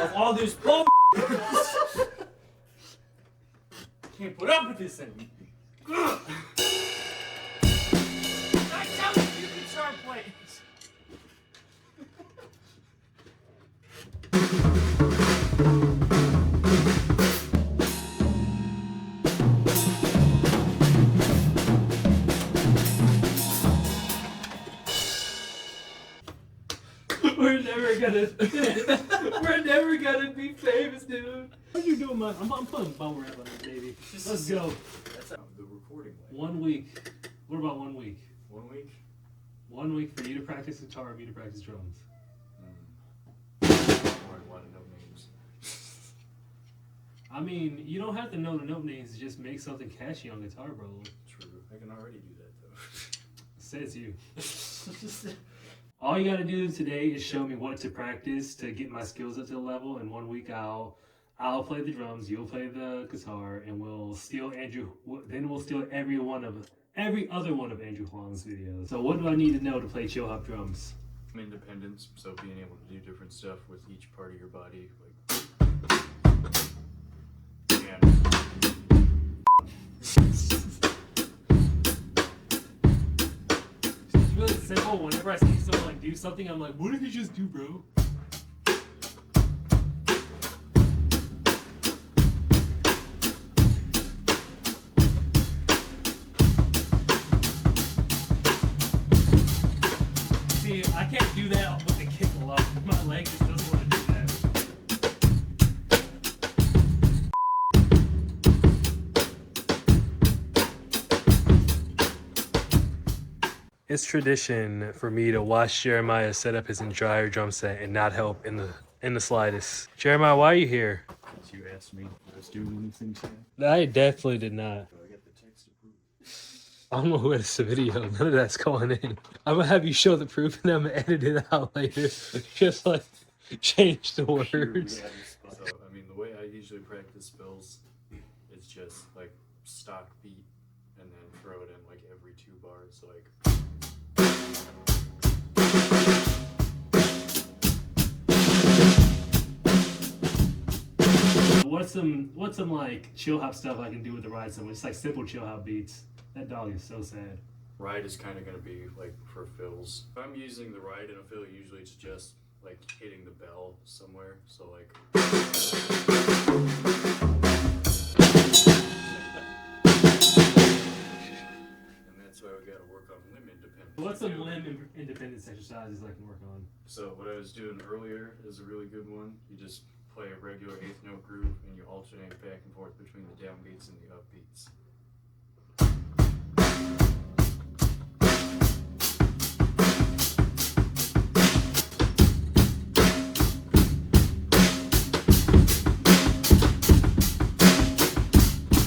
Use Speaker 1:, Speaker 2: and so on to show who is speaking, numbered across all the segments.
Speaker 1: of all this bull. Can't put up with this anymore. I tell you guitar players. We're never gonna be famous, dude. What are you doing, man? I'm putting bubble wrap on this baby. Let's go.
Speaker 2: That's how the recording went.
Speaker 1: 1 week. What about 1 week?
Speaker 2: 1 week?
Speaker 1: 1 week for you to practice guitar and me to practice drums.
Speaker 2: I want to know names.
Speaker 1: I mean, you don't have to know the note names to just make something catchy on guitar, bro.
Speaker 2: True. I can already do that, though.
Speaker 1: Says you. All you gotta do today is show me what to practice to get my skills up to the level. In 1 week, I'll play the drums, you'll play the guitar, and we'll steal every other one of Andrew Huang's videos. So what do I need to know to play chill hop drums?
Speaker 2: Independence, so being able to do different stuff with each part of your body,
Speaker 1: It's really simple. Whenever I see someone like do something, I'm like, what did he just do, bro? See, I can't do that with the kick a lot. My leg just doesn't want to do that. It's tradition for me to watch Jeremiah set up his entire drum set and not help in the slightest. Jeremiah, why are you here?
Speaker 2: you asked me if I was doing anything today.
Speaker 1: I definitely did not.
Speaker 2: So I got the text to prove.
Speaker 1: I'm gonna edit the video. None of that's going in. I'm gonna have you show the proof and then I'm gonna edit it out later. Just like change the words.
Speaker 2: So, I mean, the way I usually practice fills is just like stock beat and then throw it in like every 2 bars. So like.
Speaker 1: What's some like chill hop stuff I can do with the ride somewhere? Just like simple chill hop beats. That dog is so sad.
Speaker 2: Ride is kind of going to be like for fills. If I'm using the ride in a fill, usually it's just like hitting the bell somewhere. So like. And that's why we got to work on limb independence.
Speaker 1: What's some limb independence exercises I can work on?
Speaker 2: So what I was doing earlier is a really good one. You just play a regular 8th note groove and you alternate back and forth between the downbeats and the upbeats.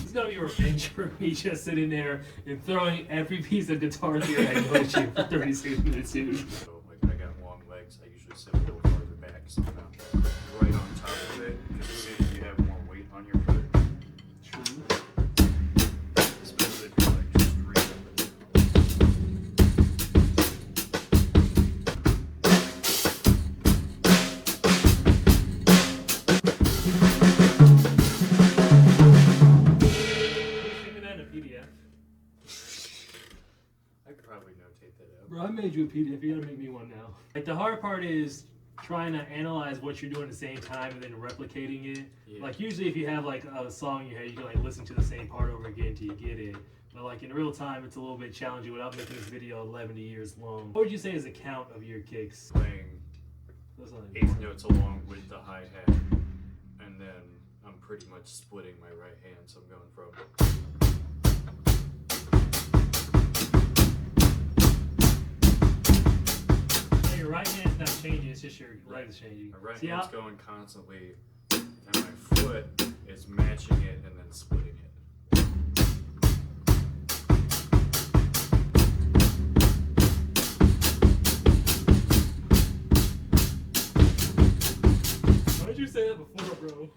Speaker 1: It's gonna be revenge for me just sitting there and throwing every piece of guitar through your head at you for 36 minutes, dude.
Speaker 2: So like I got long legs, I usually sit a little farther back so I'm not right on top of it, because as soon as you have more weight on your foot, especially if you're like just straight up and down.
Speaker 1: That in a PDF.
Speaker 2: I could probably notate that out.
Speaker 1: Bro, I made you a PDF. You gotta make me one now. Like the hard part is trying to analyze what you're doing at the same time and then replicating it.
Speaker 2: Yeah.
Speaker 1: Like usually if you have like a song in your head, you can like listen to the same part over again until you get it. But like in real time, it's a little bit challenging without making this video 11 years long. What would you say is a count of your kicks?
Speaker 2: Playing
Speaker 1: That's not
Speaker 2: 8th notes along with the hi-hat, and then I'm pretty much splitting my right hand, so I'm going from.
Speaker 1: So your right hand's not changing, it's just your right is changing.
Speaker 2: My right
Speaker 1: See
Speaker 2: hand's
Speaker 1: how-
Speaker 2: going constantly, and my foot is matching it and then splitting it.
Speaker 1: Why did you say that before, bro?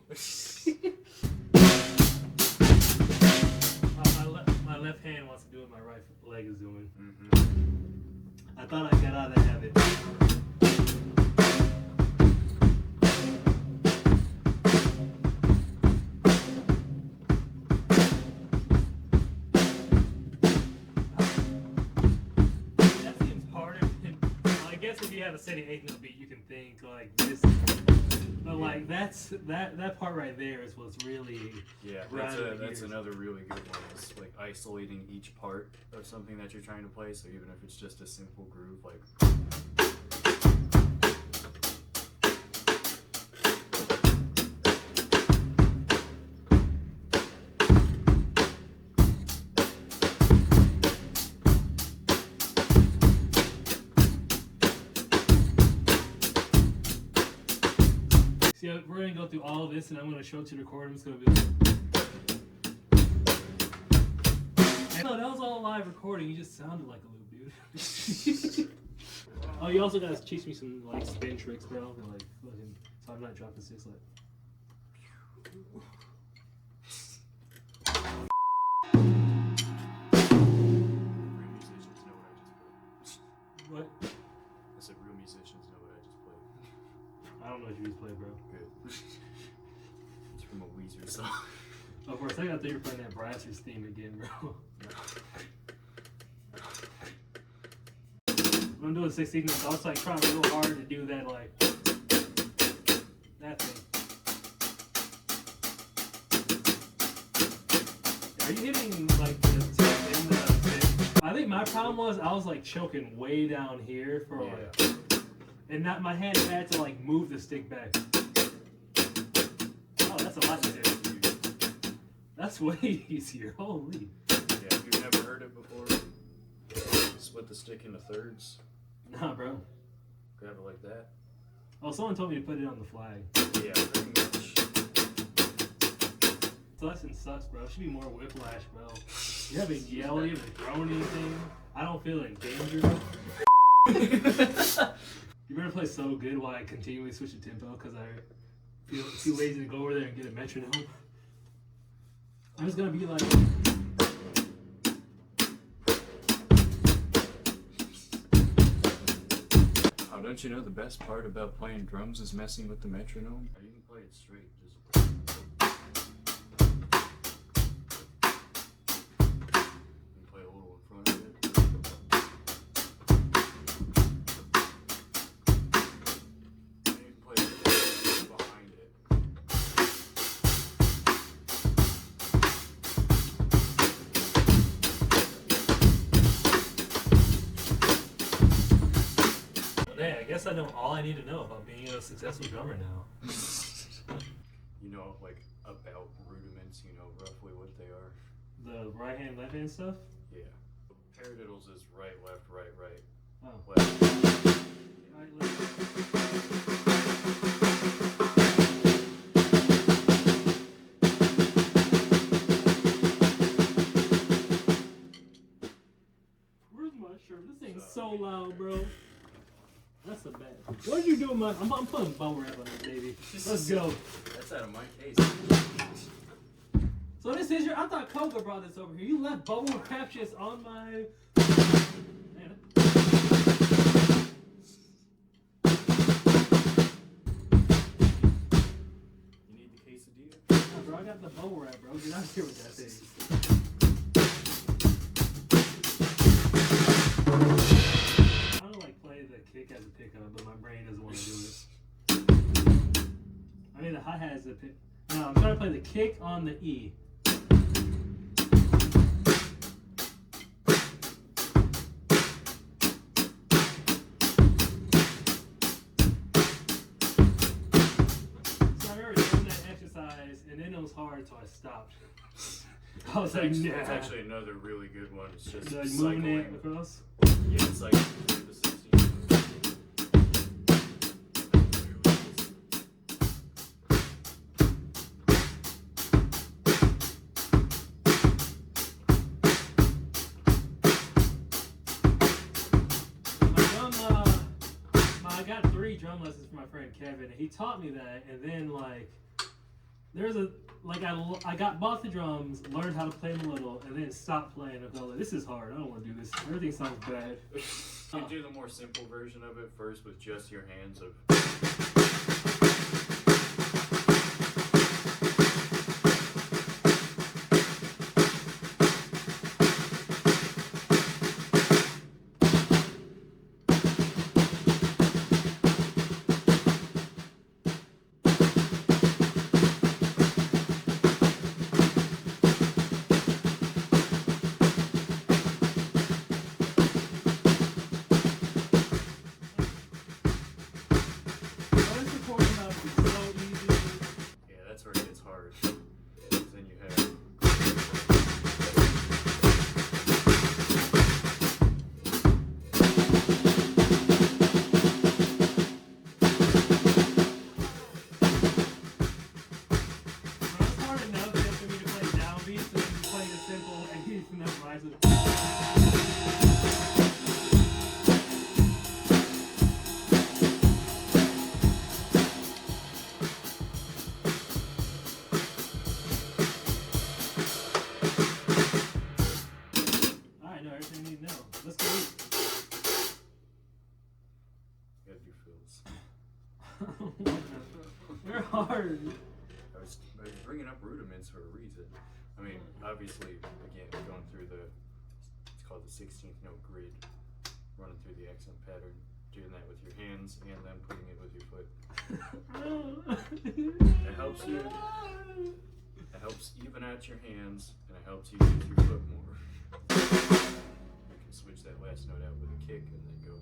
Speaker 1: My left hand wants to do what my right leg is doing. I thought I got out of that habit. guess if you have a steady eighth note beat, you can think like this. But like that part right there is what's really
Speaker 2: that's another really good one. Is like isolating each part of something that you're trying to play. So even if it's just a simple groove, like.
Speaker 1: Yeah, we're gonna go through all of this, and I'm gonna show it to the recording. It's gonna be like, no, that was all live recording. You just sounded like a little dude. Oh, you also gotta teach me some like spin tricks, bro. Like, fucking, so I'm not dropping six like.
Speaker 2: Real musicians know what I just played.
Speaker 1: What?
Speaker 2: I said real musicians know what I just played.
Speaker 1: I don't know what you just played, bro.
Speaker 2: Good. It's from a Weezer song.
Speaker 1: Oh, for a second I thought you were playing that Brassers theme again, bro. When I'm doing 16 notes, I was like trying real hard to do that, like that thing. Are you hitting like the tip in the stick? I think my problem was I was like choking way down here for like, and not my hand had to like move the stick back. Oh, that's a lot easier. That's way easier. Holy.
Speaker 2: Yeah, if you've never heard it before, split the stick into thirds.
Speaker 1: Nah, bro.
Speaker 2: Grab it like that.
Speaker 1: Oh, someone told me to put it on the flag.
Speaker 2: Yeah, pretty much.
Speaker 1: This lesson sucks, bro. It should be more whiplash, bro. You haven't yelled, you haven't thrown anything. I don't feel in danger. You better play so good while I continually switch the tempo because I feel too lazy to go over there and get a metronome. I'm just gonna be like.
Speaker 2: Oh, don't you know the best part about playing drums is messing with the metronome? You can play it straight. Just. You play a little in front of it. And you can play a little behind it.
Speaker 1: Hey, I guess I know all I need to know about being a successful drummer now.
Speaker 2: You know, like about rudiments, you know roughly what they are.
Speaker 1: The right hand, left hand stuff?
Speaker 2: Yeah. Paradiddles is right, left, right, right.
Speaker 1: Oh.
Speaker 2: Left.
Speaker 1: Right, left. Where's my shirt? This thing's so loud, bro. That's a bad. What did you do with my? I'm putting bubble wrap on this baby. Let's go.
Speaker 2: That's out of my case.
Speaker 1: So this is your. I thought Coca brought this over here. You left bubble wrap just on my. Man.
Speaker 2: You need the quesadilla?
Speaker 1: Nah, bro, I got the bubble wrap, bro. Get out of here with that thing. Kick as a pickup, but my brain doesn't want to do it. I mean, the hi-hat is a pick. No, I'm trying to play the kick on the E. So I remember doing that exercise, and then it was hard, so I stopped. I was like, nah.
Speaker 2: That's actually another really good one. It's just
Speaker 1: like
Speaker 2: cycling.
Speaker 1: moving it across?
Speaker 2: Yeah, it's like the 16.
Speaker 1: I got 3 drum lessons from my friend Kevin, and he taught me that, and then like there's a like I got bought the drums, learned how to play them a little, and then stopped playing. I was like, this is hard. I don't want to do this. Everything sounds bad.
Speaker 2: You can do the more simple version of it first with just your hands of.
Speaker 1: hard.
Speaker 2: I was bringing up Rudiments for a reason. I mean, obviously, again, going through it's called the 16th note grid, running through the accent pattern, doing that with your hands, and then putting it with your foot. It helps you. It helps even out your hands, and it helps you use your foot more. You can switch that last note out with a kick, and then go.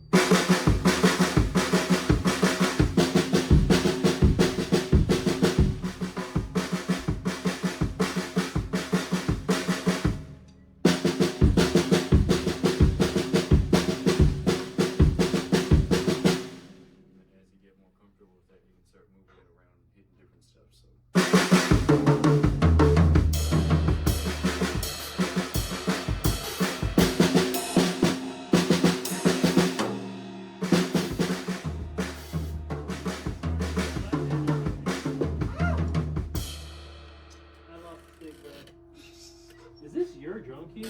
Speaker 1: Is this your drum kit?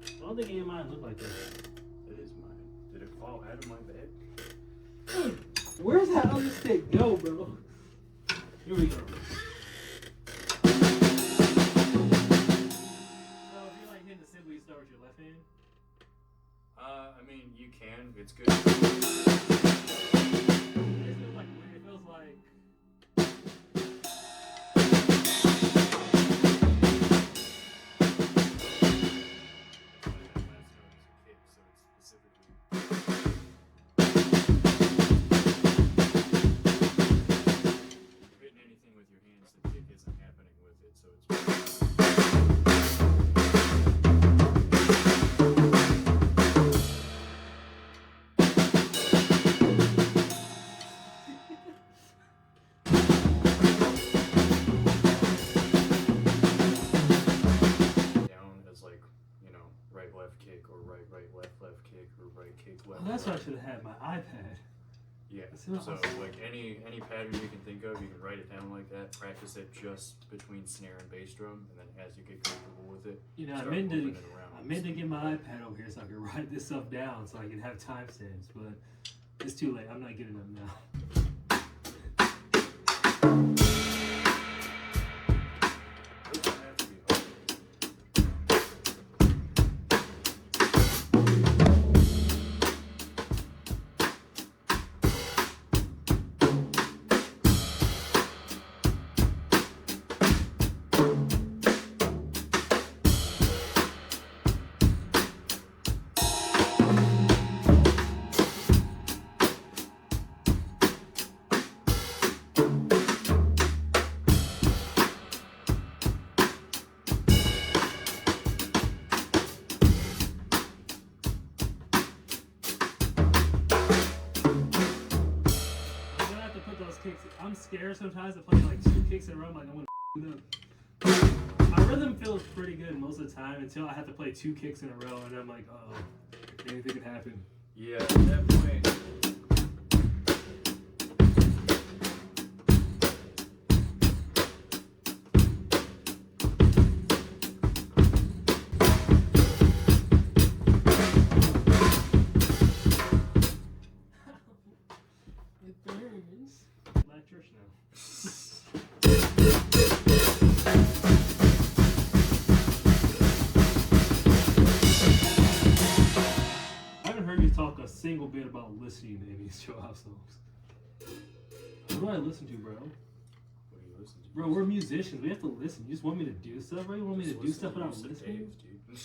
Speaker 1: I don't think any of mine look like that.
Speaker 2: It is mine. Did it fall out of my bag?
Speaker 1: Where's that other stick go, bro? Here we go. So if you're like hitting the cymbal, you start with your left hand?
Speaker 2: I mean, you can. It's good.
Speaker 1: It feels like weird. It feels like. That's why I should have had my iPad.
Speaker 2: Yeah. So like any pattern you can think of, you can write it down like that. Practice it just between snare and bass drum, and then as you get comfortable with it,
Speaker 1: you know, I meant to get my iPad over here so I could write this stuff down so I can have timestamps, but it's too late. I'm not giving them now. I'm scared sometimes to play like 2 kicks in a row. I'm like, I'm gonna f it up. My rhythm feels pretty good most of the time until I have to play 2 kicks in a row, and I'm like, oh, anything could happen.
Speaker 2: Yeah, at that point.
Speaker 1: It burns. Like church now. I haven't heard you talk a single bit about listening to any show house songs. What do I listen to, bro?
Speaker 2: What do you listen to?
Speaker 1: Bro, we're musicians. We have to listen. You just want me to do stuff, bro? You want me to do stuff without listening?
Speaker 2: Dave, dude.